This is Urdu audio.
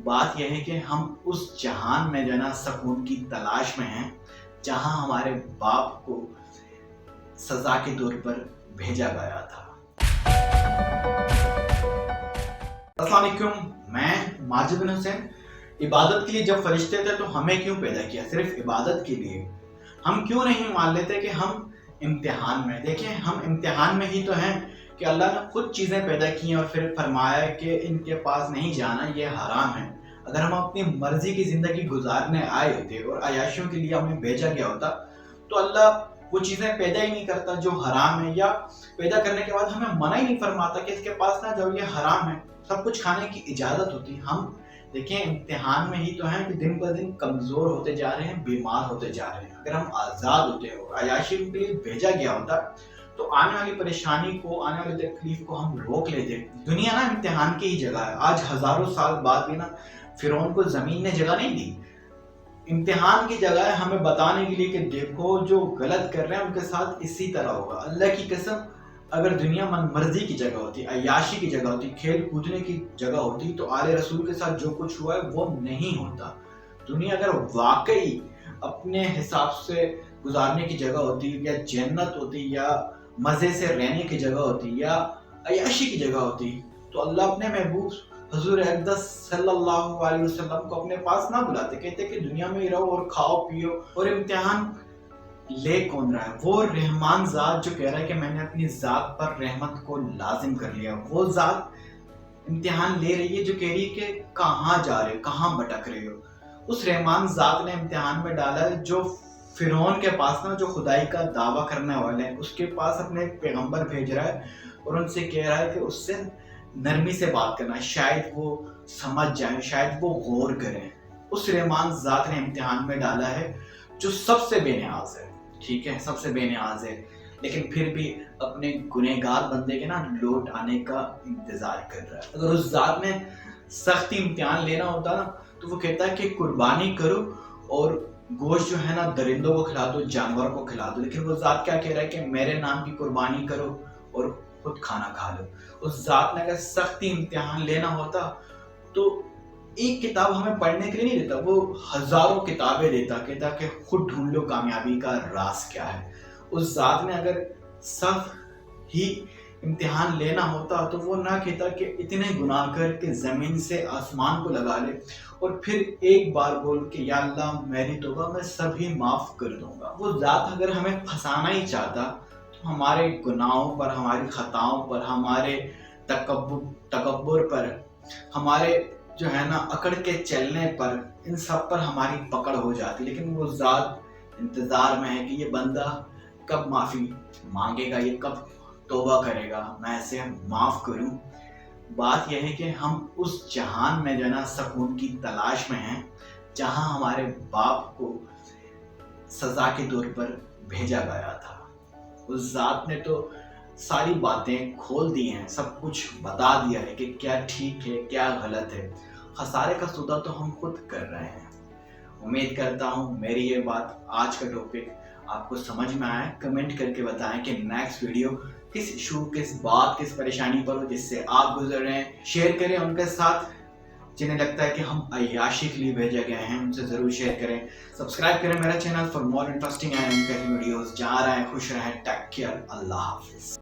بات یہ ہے کہ ہم اس جہان میں جو ہے نا سکون کی تلاش میں ہیں جہاں ہمارے باپ کو سزا کے طور پر بھیجا گیا تھا۔ السلام علیکم، میں ماجد بن حسین۔ عبادت کے لیے جب فرشتے تھے تو ہمیں کیوں پیدا کیا؟ صرف عبادت کے لیے؟ ہم کیوں نہیں مان لیتے کہ ہم امتحان میں؟ دیکھیں، ہم امتحان میں ہی تو ہیں کہ اللہ نے خود چیزیں پیدا کی ہیں اور پھر فرمایا کہ ان کے پاس نہیں جانا، یہ حرام ہے۔ اگر ہم اپنی مرضی کی زندگی گزارنے آئے ہوتے اور عیاشیوں کے لیے ہمیں بھیجا گیا ہوتا تو اللہ وہ چیزیں پیدا ہی نہیں کرتا جو حرام ہے، یا پیدا کرنے کے بعد ہمیں منع ہی نہیں فرماتا کہ اس کے پاس نہ جاؤ، یہ حرام ہے۔ سب کچھ کھانے کی اجازت ہوتی۔ ہم دیکھیں امتحان میں ہی تو ہیں کہ دن بہ دن کمزور ہوتے جا رہے ہیں، بیمار ہوتے جا رہے ہیں۔ اگر ہم آزاد ہوتے اور عیاشی کے لیے بھیجا گیا ہوتا تو آنے والی پریشانی کو، آنے والی تکلیف کو ہم روک لیتے۔ دنیا نا امتحان کی ہی جگہ ہے۔ آج ہزاروں سال بعد بھی نا فرعون کو زمین نے جگہ نہیں دی، امتحان کی جگہ ہے ہمیں بتانے کے لیے کہ دیکھو جو غلط کر رہے ہیں ان کے ساتھ اسی طرح ہوگا۔ اللہ کی قسم، اگر دنیا من مرضی کی جگہ ہوتی، عیاشی کی جگہ ہوتی، کھیل کودنے کی جگہ ہوتی تو آل رسول کے ساتھ جو کچھ ہوا ہے وہ نہیں ہوتا۔ دنیا اگر واقعی اپنے حساب سے گزارنے کی جگہ ہوتی، یا جنت ہوتی، یا مزے سے رہنے کی جگہ ہوتی، یا عیاشی کی جگہ ہوتی، تو اللہ اپنے محبوب حضور اقدس صلی اللہ علیہ وسلم کو اپنے پاس نہ بلاتے، کہتے کہ دنیا میں ہی رہو اور کھاؤ پیو۔ اور امتحان لے کون رہا ہے؟ وہ رحمان ذات جو کہہ رہا ہے کہ میں نے اپنی ذات پر رحمت کو لازم کر لیا، وہ ذات امتحان لے رہی ہے جو کہہ رہی ہے کہ کہاں جا رہے ہو، کہاں بھٹک رہے ہو۔ اس رحمان ذات نے امتحان میں ڈالا ہے جو فرعون کے پاس نا، جو خدائی کا دعویٰ کرنے والے ہیں، اس کے پاس اپنے پیغمبر بھیج رہا ہے اور ان سے کہہ رہا ہے کہ اس سے نرمی سے بات کرنا، شاید وہ سمجھ جائیں، شاید وہ غور کریں۔ اس رحمان ذات نے امتحان میں ڈالا ہے جو سب سے بے نیاز ہے، ٹھیک ہے، سب سے بے نیاز ہے، لیکن پھر بھی اپنے گنہگار بندے کے نا لوٹ آنے کا انتظار کر رہا ہے۔ اگر اس ذات نے سختی امتحان لینا ہوتا نا تو وہ کہتا ہے کہ قربانی کرو اور گوشت جو ہے نا درندوں کو کھلا دو، جانور کو کھلا دو، لیکن وہ ذات کیا کہہ رہا ہے کہ میرے نام کی قربانی کرو اور خود کھانا کھا لو۔ اس ذات نے اگر سختی امتحان لینا ہوتا تو ایک کتاب ہمیں پڑھنے کے لیے نہیں دیتا، وہ ہزاروں کتابیں دیتا، کہتا کہ خود ڈھونڈ لو کامیابی کا راز کیا ہے۔ اس ذات نے اگر سخت ہی امتحان لینا ہوتا تو وہ نہ کہتا کہ اتنے گناہ کر کے زمین سے آسمان کو لگا لے اور پھر ایک بار بول کہ یا اللہ میری توبہ، میں سبھی معاف کر دوں گا۔ وہ ذات اگر ہمیں پھنسانا ہی چاہتا تو ہمارے گناہوں پر، ہماری خطاؤں پر، ہمارے تکبر پر، ہمارے جو ہے نا اکڑ کے چلنے پر، ان سب پر ہماری پکڑ ہو جاتی، لیکن وہ ذات انتظار میں ہے کہ یہ بندہ کب معافی مانگے گا، یہ کب توبہ کرے گا، میں اسے معاف کروں۔ بات یہ ہے کہ ہم اس جہان میں جو ہے نا سکون کی تلاش میں ہیں جہاں ہمارے باپ کو سزا کے طور پر بھیجا گیا تھا۔ اس ذات نے تو ساری باتیں کھول دی ہیں، سب کچھ بتا دیا ہے کہ کیا ٹھیک ہے، کیا غلط ہے۔ خسارے کا سودا تو ہم خود کر رہے ہیں۔ امید کرتا ہوں میری یہ بات، آج کا ٹاپک آپ کو سمجھ میں آئے۔ کمنٹ کر کے بتائیں کہ نیکسٹ ویڈیو کس ایشو، کس بات، کس پریشانی پر ہو جس سے آپ گزر رہے ہیں۔ شیئر کریں ان کے ساتھ جنہیں لگتا ہے کہ ہم عیاشی کے لیے بھیجے گئے ہیں، ان سے ضرور شیئر کریں۔ سبسکرائب کریں میرا channel for more interesting and encouraging videos. جہاں رہیں خوش رہیں، ٹیک کیئر، اللہ حافظ۔